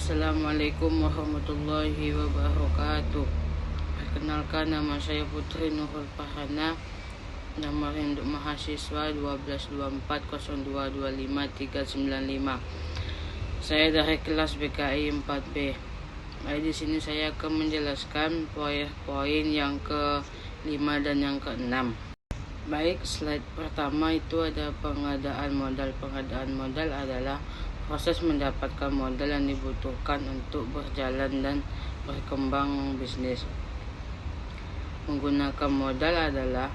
Assalamualaikum warahmatullahi wabarakatuh. Perkenalkan, nama saya Putri Nurul Farhana. Nomor induk mahasiswa 1224022539. Saya dari kelas BKI 4B. Baik, di sini saya akan menjelaskan poin yang ke-5 dan yang ke-6. Baik, slide pertama itu ada pengadaan modal. Pengadaan modal adalah proses mendapatkan modal yang dibutuhkan untuk berjalan dan berkembang bisnis. Menggunakan modal adalah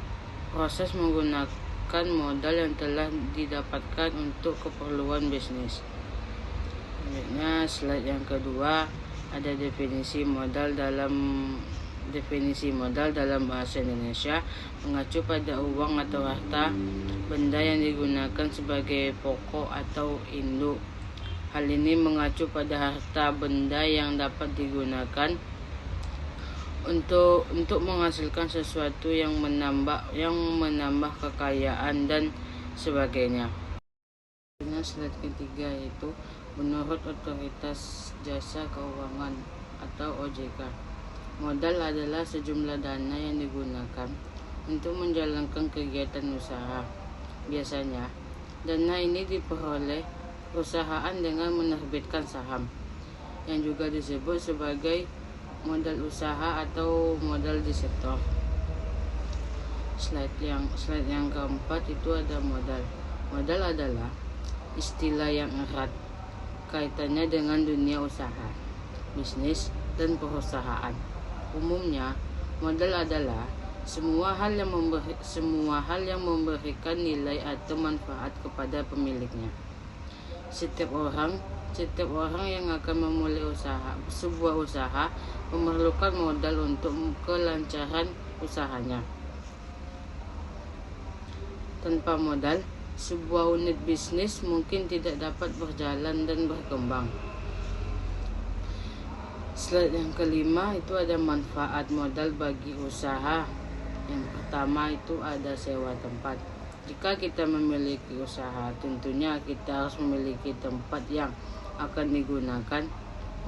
proses menggunakan modal yang telah didapatkan untuk keperluan bisnis. Selanjutnya, slide yang kedua ada definisi modal dalam bahasa Indonesia mengacu pada uang atau harta benda yang digunakan sebagai pokok atau induk. Hal ini mengacu pada harta benda yang dapat digunakan untuk menghasilkan sesuatu yang menambah kekayaan dan sebagainya. Slide ketiga yaitu menurut Otoritas Jasa Keuangan atau OJK, modal adalah sejumlah dana yang digunakan untuk menjalankan kegiatan usaha. Biasanya, dana ini diperoleh perusahaan dengan menerbitkan saham, yang juga disebut sebagai modal usaha atau modal di sektor. Slide yang keempat itu ada modal. Modal adalah istilah yang erat kaitannya dengan dunia usaha, bisnis, dan perusahaan. Umumnya, modal adalah semua hal yang memberikan nilai atau manfaat kepada pemiliknya. Setiap orang yang akan memulai sebuah usaha memerlukan modal untuk kelancaran usahanya. Tanpa modal, sebuah unit bisnis mungkin tidak dapat berjalan dan berkembang. Slide yang kelima itu ada manfaat modal bagi usaha. Yang pertama itu ada sewa tempat. Jika kita memiliki usaha, tentunya kita harus memiliki tempat yang akan digunakan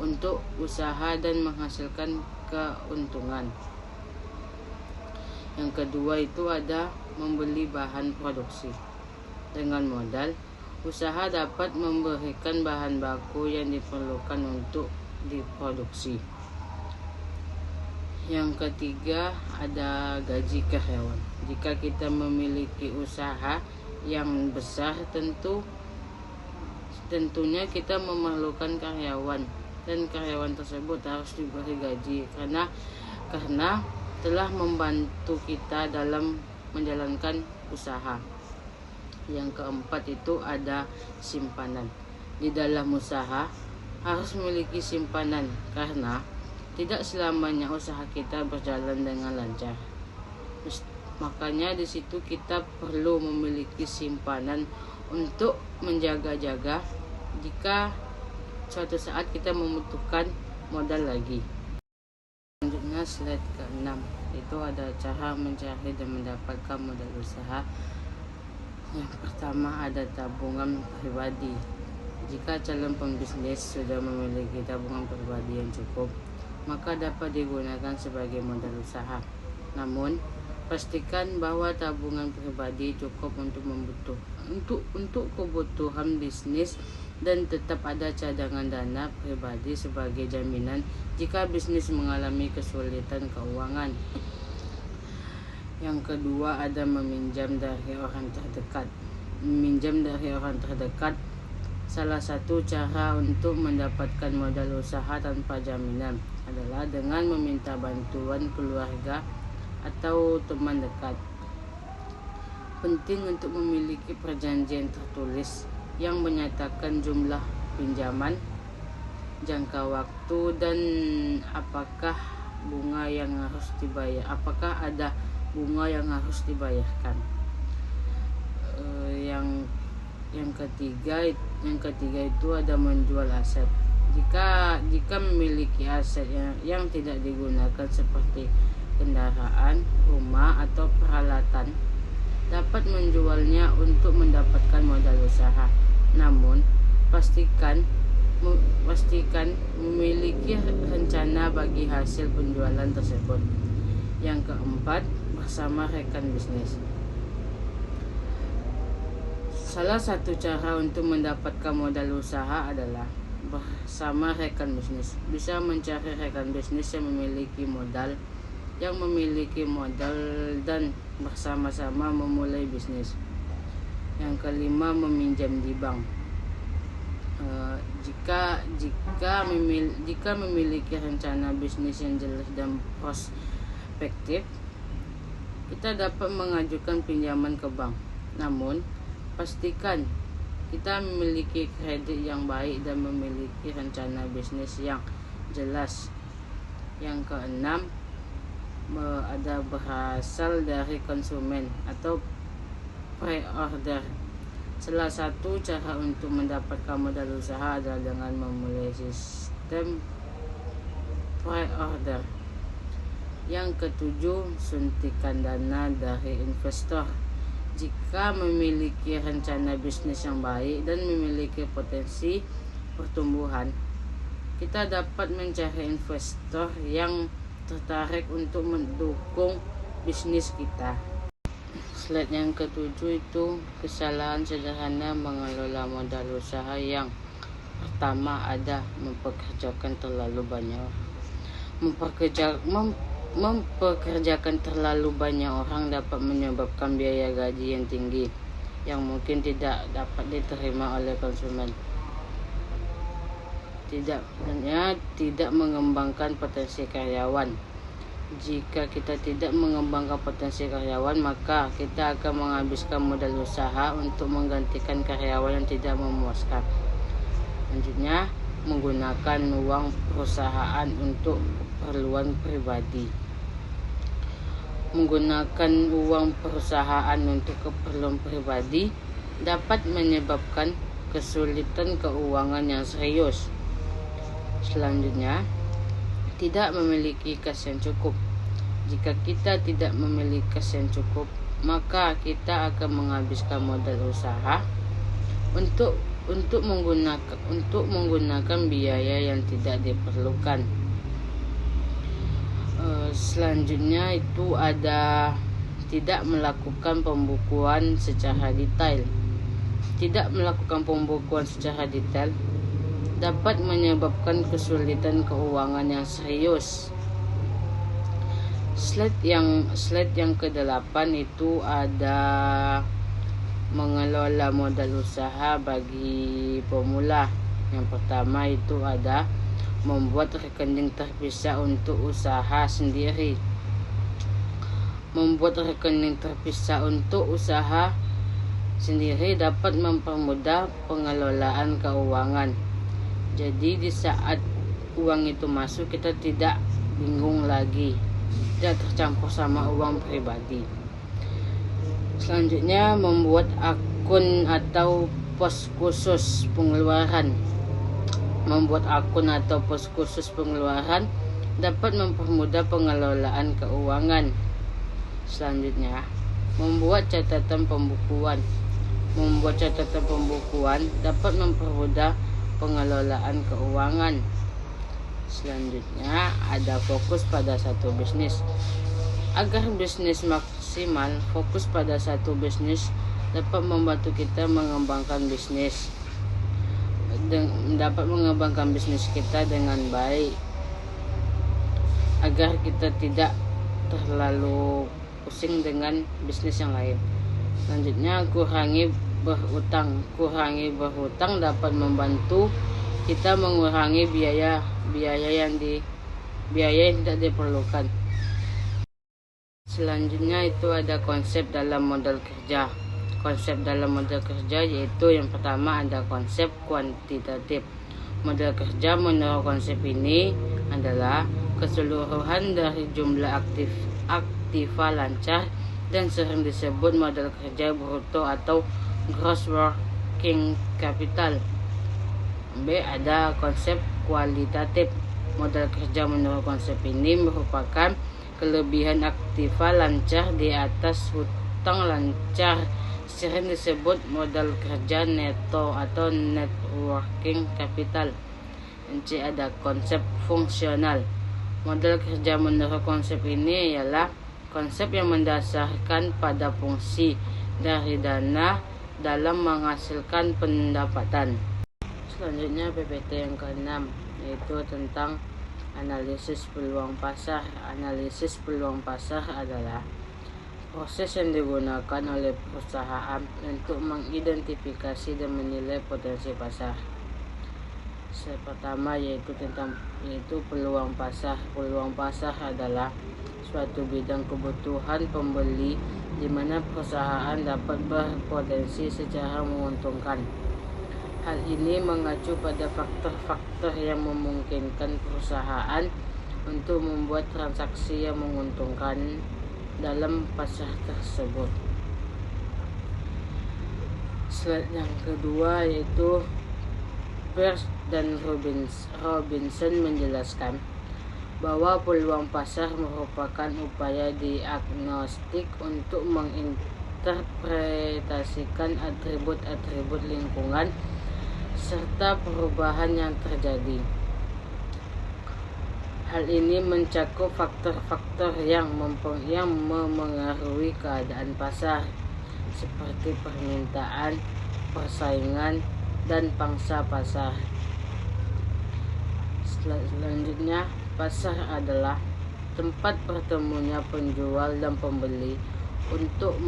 untuk usaha dan menghasilkan keuntungan. Yang kedua itu ada membeli bahan produksi. Dengan modal, usaha dapat memberikan bahan baku yang diperlukan untuk diproduksi. Yang ketiga ada gaji karyawan. Jika kita memiliki usaha yang besar, tentunya kita memerlukan karyawan, dan karyawan tersebut harus diberi gaji karena telah membantu kita dalam menjalankan usaha. Yang keempat itu ada simpanan. Di dalam usaha harus memiliki simpanan karena tidak selamanya usaha kita berjalan dengan lancar. Makanya di situ kita perlu memiliki simpanan untuk menjaga-jaga jika suatu saat kita membutuhkan modal lagi. Selanjutnya slide ke-6 itu ada cara mencari dan mendapatkan modal usaha. Yang pertama ada tabungan pribadi. Jika calon pembisnis sudah memiliki tabungan pribadi yang cukup, maka dapat digunakan sebagai modal usaha. Namun, pastikan bahwa tabungan pribadi cukup untuk kebutuhan bisnis dan tetap ada cadangan dana pribadi sebagai jaminan jika bisnis mengalami kesulitan keuangan. Yang kedua ada meminjam dari orang terdekat. Meminjam dari orang terdekat salah satu cara untuk mendapatkan modal usaha tanpa jaminan adalah dengan meminta bantuan keluarga atau teman dekat. Penting untuk memiliki perjanjian tertulis yang menyatakan jumlah pinjaman, jangka waktu, dan apakah ada bunga yang harus dibayarkan. Yang ketiga itu ada menjual aset. Jika memiliki aset yang tidak digunakan seperti kendaraan, rumah, atau peralatan, dapat menjualnya untuk mendapatkan modal usaha. Namun pastikan pastikan memiliki rencana bagi hasil penjualan tersebut. Yang keempat, bersama rekan bisnis. Salah satu cara untuk mendapatkan modal usaha adalah bersama rekan bisnis. Bisa mencari rekan bisnis yang memiliki modal dan bersama-sama memulai bisnis. Yang kelima, meminjam di bank. Jika memiliki rencana bisnis yang jelas dan prospektif, kita dapat mengajukan pinjaman ke bank. Namun, pastikan kita memiliki kredit yang baik dan memiliki rencana bisnis yang jelas. Yang keenam, ada berasal dari konsumen atau pre-order. Salah satu cara untuk mendapatkan modal usaha adalah dengan memulai sistem pre-order. Yang ketujuh, suntikan dana dari investor. Jika memiliki rencana bisnis yang baik dan memiliki potensi pertumbuhan, kita dapat mencari investor yang tertarik untuk mendukung bisnis kita. Slide yang ketujuh itu kesalahan sederhana mengelola modal usaha. Yang pertama, ada mempekerjakan terlalu banyak orang. Mempekerjakan terlalu banyak orang dapat menyebabkan biaya gaji yang tinggi yang mungkin tidak dapat diterima oleh konsumen. Tidak mengembangkan potensi karyawan. Jika kita tidak mengembangkan potensi karyawan, maka kita akan menghabiskan modal usaha untuk menggantikan karyawan yang tidak memuaskan. Selanjutnya, menggunakan uang perusahaan untuk keperluan pribadi. Menggunakan uang perusahaan untuk keperluan pribadi dapat menyebabkan kesulitan keuangan yang serius. Selanjutnya, tidak memiliki kas yang cukup. Jika kita tidak memiliki kas yang cukup, maka kita akan menghabiskan modal usaha untuk menggunakan biaya yang tidak diperlukan. Selanjutnya itu ada tidak melakukan pembukuan secara detail. Tidak melakukan pembukuan secara detail dapat menyebabkan kesulitan keuangan yang serius. Slide yang ke-8 itu ada mengelola modal usaha bagi pemula. Yang pertama itu ada membuat rekening terpisah untuk usaha sendiri. Membuat rekening terpisah untuk usaha sendiri dapat mempermudah pengelolaan keuangan. Jadi di saat uang itu masuk, kita tidak bingung lagi, tidak tercampur sama uang pribadi. Selanjutnya, membuat akun atau pos khusus pengeluaran. Membuat akun atau pos khusus pengeluaran dapat mempermudah pengelolaan keuangan. Selanjutnya, membuat catatan pembukuan. Membuat catatan pembukuan dapat mempermudah pengelolaan keuangan. Selanjutnya, ada fokus pada satu bisnis. Agar bisnis maksimal, fokus pada satu bisnis dapat membantu kita mengembangkan bisnis kita dengan baik, agar kita tidak terlalu pusing dengan bisnis yang lain. Selanjutnya, kurangi berhutang dapat membantu kita mengurangi biaya yang tidak diperlukan. Selanjutnya itu ada konsep dalam modal kerja. Konsep dalam modal kerja yaitu yang pertama ada konsep kuantitatif. Modal kerja menurut konsep ini adalah keseluruhan dari jumlah aktiva lancar dan sering disebut modal kerja bruto atau gross working capital. B. Ada konsep kualitatif. Modal kerja menurut konsep ini merupakan kelebihan aktiva lancar di atas hutang lancar, sering disebut modal kerja neto atau net working capital. Yang C ada konsep fungsional. Model kerja menurut konsep ini ialah konsep yang mendasarkan pada fungsi dari dana dalam menghasilkan pendapatan. Selanjutnya PPT yang ke-6 yaitu tentang analisis peluang pasar. Analisis peluang pasar adalah proses yang digunakan oleh perusahaan untuk mengidentifikasi dan menilai potensi pasar. Pertama yaitu peluang pasar. Peluang pasar adalah suatu bidang kebutuhan pembeli di mana perusahaan dapat berpotensi secara menguntungkan. Hal ini mengacu pada faktor-faktor yang memungkinkan perusahaan untuk membuat transaksi yang menguntungkan dalam pasar tersebut. Slide yang kedua yaitu Peirce dan Robinson menjelaskan bahwa peluang pasar merupakan upaya diagnostik untuk menginterpretasikan atribut-atribut lingkungan serta perubahan yang terjadi. Hal ini mencakup faktor-faktor yang memengaruhi keadaan pasar seperti permintaan, persaingan, dan pangsa pasar. Selanjutnya, pasar adalah tempat bertemunya penjual dan pembeli untuk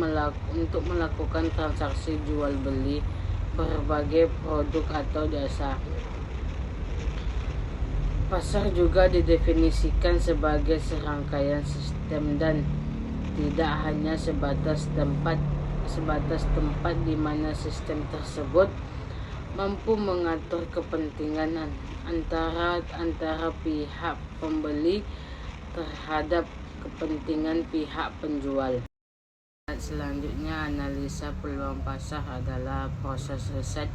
melakukan transaksi jual beli berbagai produk atau jasa. Pasar juga didefinisikan sebagai serangkaian sistem dan tidak hanya sebatas tempat di mana sistem tersebut mampu mengatur kepentingan antara pihak pembeli terhadap kepentingan pihak penjual. Selanjutnya, analisa peluang pasar adalah proses riset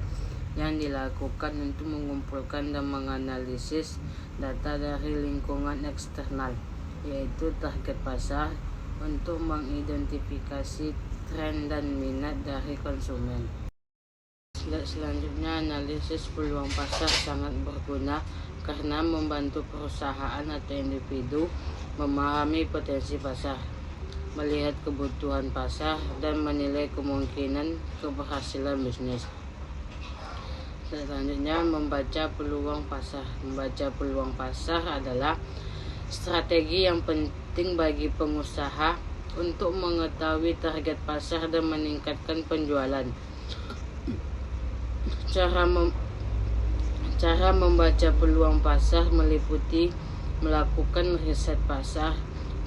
yang dilakukan untuk mengumpulkan dan menganalisis data dari lingkungan eksternal, yaitu target pasar, untuk mengidentifikasi tren dan minat dari konsumen. Selanjutnya, analisis peluang pasar sangat berguna karena membantu perusahaan atau individu memahami potensi pasar, melihat kebutuhan pasar, dan menilai kemungkinan keberhasilan bisnis. Selanjutnya, membaca peluang pasar. Membaca peluang pasar adalah strategi yang penting bagi pengusaha untuk mengetahui target pasar dan meningkatkan penjualan. Cara membaca peluang pasar meliputi melakukan riset pasar,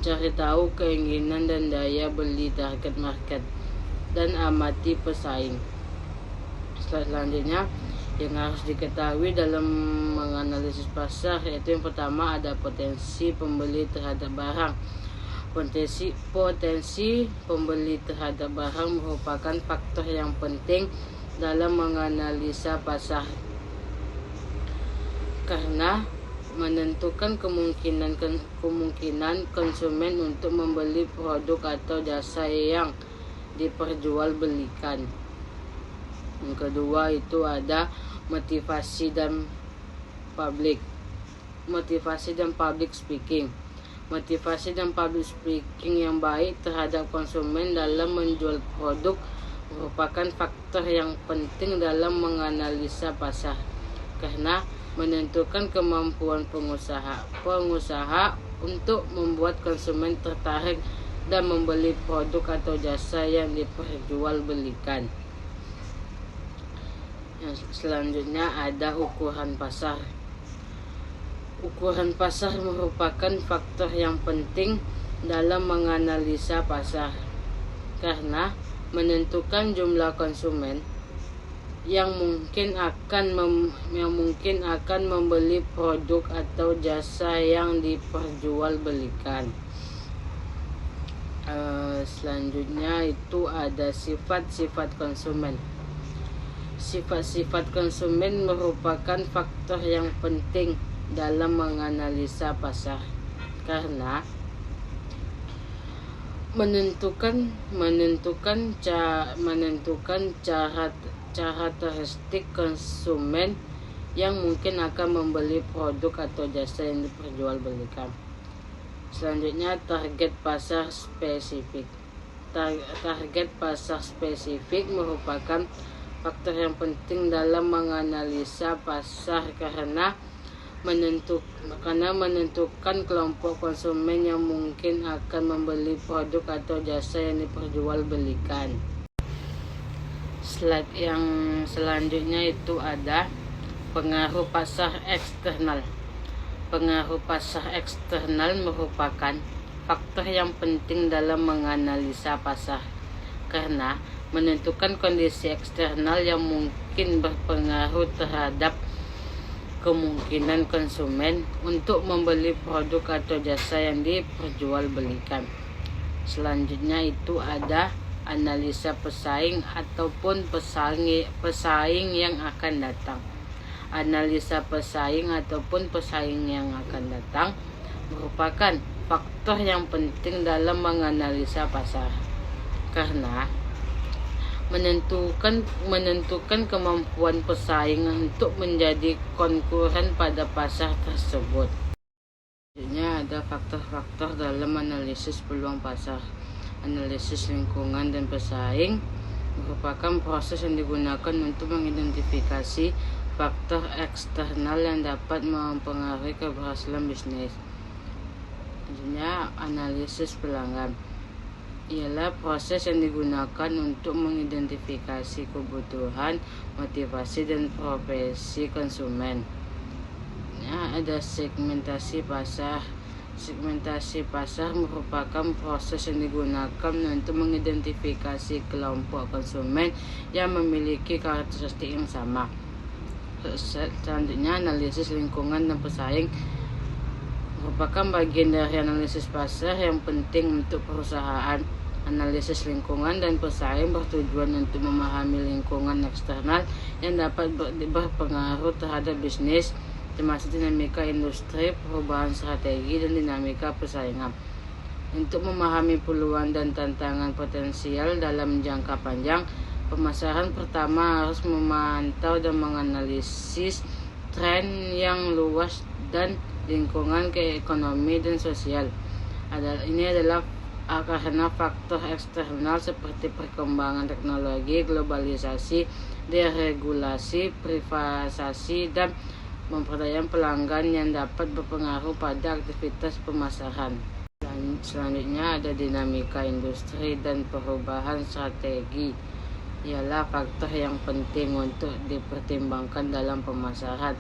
cari tahu keinginan dan daya beli target market, dan amati pesaing. Selanjutnya, yang harus diketahui dalam menganalisis pasar yaitu yang pertama ada potensi pembeli terhadap barang. Potensi pembeli terhadap barang merupakan faktor yang penting dalam menganalisa pasar karena menentukan kemungkinan konsumen untuk membeli produk atau jasa yang diperjualbelikan. Yang kedua itu ada motivasi dan public speaking. Motivasi dan public speaking yang baik terhadap konsumen dalam menjual produk merupakan faktor yang penting dalam menganalisa pasar karena menentukan kemampuan pengusaha untuk membuat konsumen tertarik dan membeli produk atau jasa yang diperjualbelikan. Yang selanjutnya ada ukuran pasar. Ukuran pasar merupakan faktor yang penting dalam menganalisa pasar karena menentukan jumlah konsumen yang mungkin akan membeli produk atau jasa yang diperjualbelikan. Selanjutnya itu ada sifat-sifat konsumen. Sifat-sifat konsumen merupakan faktor yang penting dalam menganalisa pasar karena menentukan karakteristik konsumen yang mungkin akan membeli produk atau jasa yang diperjualbelikan. Selanjutnya, target pasar spesifik. Target pasar spesifik merupakan faktor yang penting dalam menganalisa pasar karena menentukan kelompok konsumen yang mungkin akan membeli produk atau jasa yang diperjualbelikan. Slide yang selanjutnya itu ada pengaruh pasar eksternal. Pengaruh pasar eksternal merupakan faktor yang penting dalam menganalisa pasar karena menentukan kondisi eksternal yang mungkin berpengaruh terhadap kemungkinan konsumen untuk membeli produk atau jasa yang diperjualbelikan. Selanjutnya itu ada analisa pesaing ataupun pesaing yang akan datang. Analisa pesaing ataupun pesaing yang akan datang merupakan faktor yang penting dalam menganalisa pasar karena menentukan kemampuan pesaing untuk menjadi konkuren pada pasar tersebut. Selanjutnya ada faktor-faktor dalam analisis peluang pasar. Analisis lingkungan dan pesaing merupakan proses yang digunakan untuk mengidentifikasi faktor eksternal yang dapat mempengaruhi keberhasilan bisnis. Selanjutnya, analisis pelanggan ialah proses yang digunakan untuk mengidentifikasi kebutuhan, motivasi, dan profesi konsumen. Ada segmentasi pasar. Segmentasi pasar merupakan proses yang digunakan untuk mengidentifikasi kelompok konsumen yang memiliki karakteristik yang sama. Selanjutnya, analisis lingkungan dan pesaing merupakan bagian dari analisis pasar yang penting untuk perusahaan. Analisis lingkungan dan pesaing bertujuan untuk memahami lingkungan eksternal yang dapat berpengaruh terhadap bisnis, termasuk dinamika industri, perubahan strategi, dan dinamika persaingan. Untuk memahami peluang dan tantangan potensial dalam jangka panjang, pemasaran pertama harus memantau dan menganalisis tren yang luas dan lingkungan ke ekonomi dan sosial. Ini adalah karena faktor eksternal seperti perkembangan teknologi, globalisasi, deregulasi, privatisasi, dan pemberdayaan pelanggan yang dapat berpengaruh pada aktivitas pemasaran. Selanjutnya ada dinamika industri dan perubahan strategi. Ialah faktor yang penting untuk dipertimbangkan dalam pemasaran.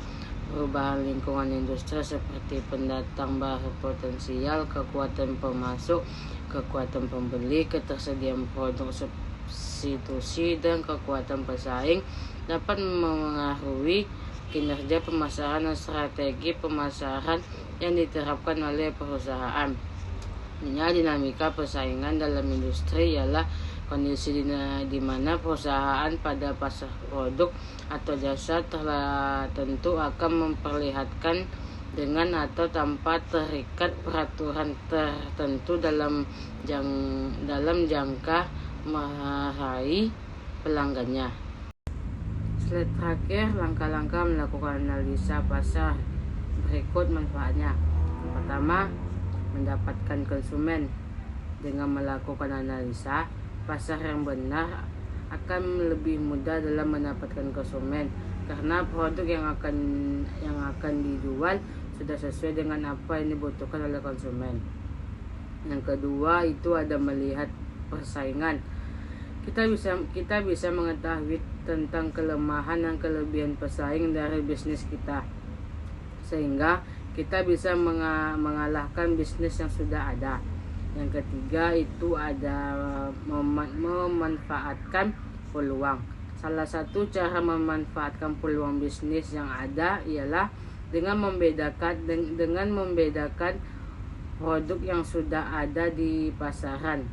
Perubahan lingkungan industri seperti pendatang baru potensial, kekuatan pemasok, kekuatan pembeli, ketersediaan produk substitusi, dan kekuatan pesaing dapat memengaruhi kinerja pemasaran dan strategi pemasaran yang diterapkan oleh perusahaan. Dinamika persaingan dalam industri ialah kondisi di mana perusahaan pada pasar produk atau jasa tertentu akan memperlihatkan dengan atau tanpa terikat peraturan tertentu dalam jangka meraih pelanggannya. Slide terakhir, langkah-langkah melakukan analisa pasar. Berikut manfaatnya. Yang pertama, mendapatkan konsumen. Dengan melakukan analisa pasar yang benar akan lebih mudah dalam mendapatkan konsumen karena produk yang akan dijual sudah sesuai dengan apa yang dibutuhkan oleh konsumen. Yang kedua itu ada melihat persaingan. Kita bisa mengetahui tentang kelemahan dan kelebihan pesaing dari bisnis kita sehingga kita bisa mengalahkan bisnis yang sudah ada. Yang ketiga itu ada memanfaatkan peluang. Salah satu cara memanfaatkan peluang bisnis yang ada ialah dengan membedakan produk yang sudah ada di pasaran.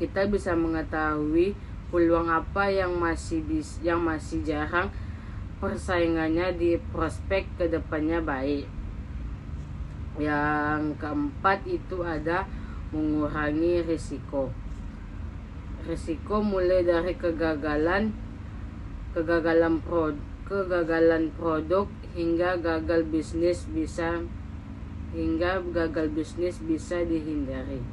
Kita bisa mengetahui peluang apa yang masih jarang persaingannya di prospek kedepannya baik. Yang keempat itu ada mengurangi risiko. Risiko mulai dari kegagalan kegagalan produk hingga gagal bisnis bisa dihindari.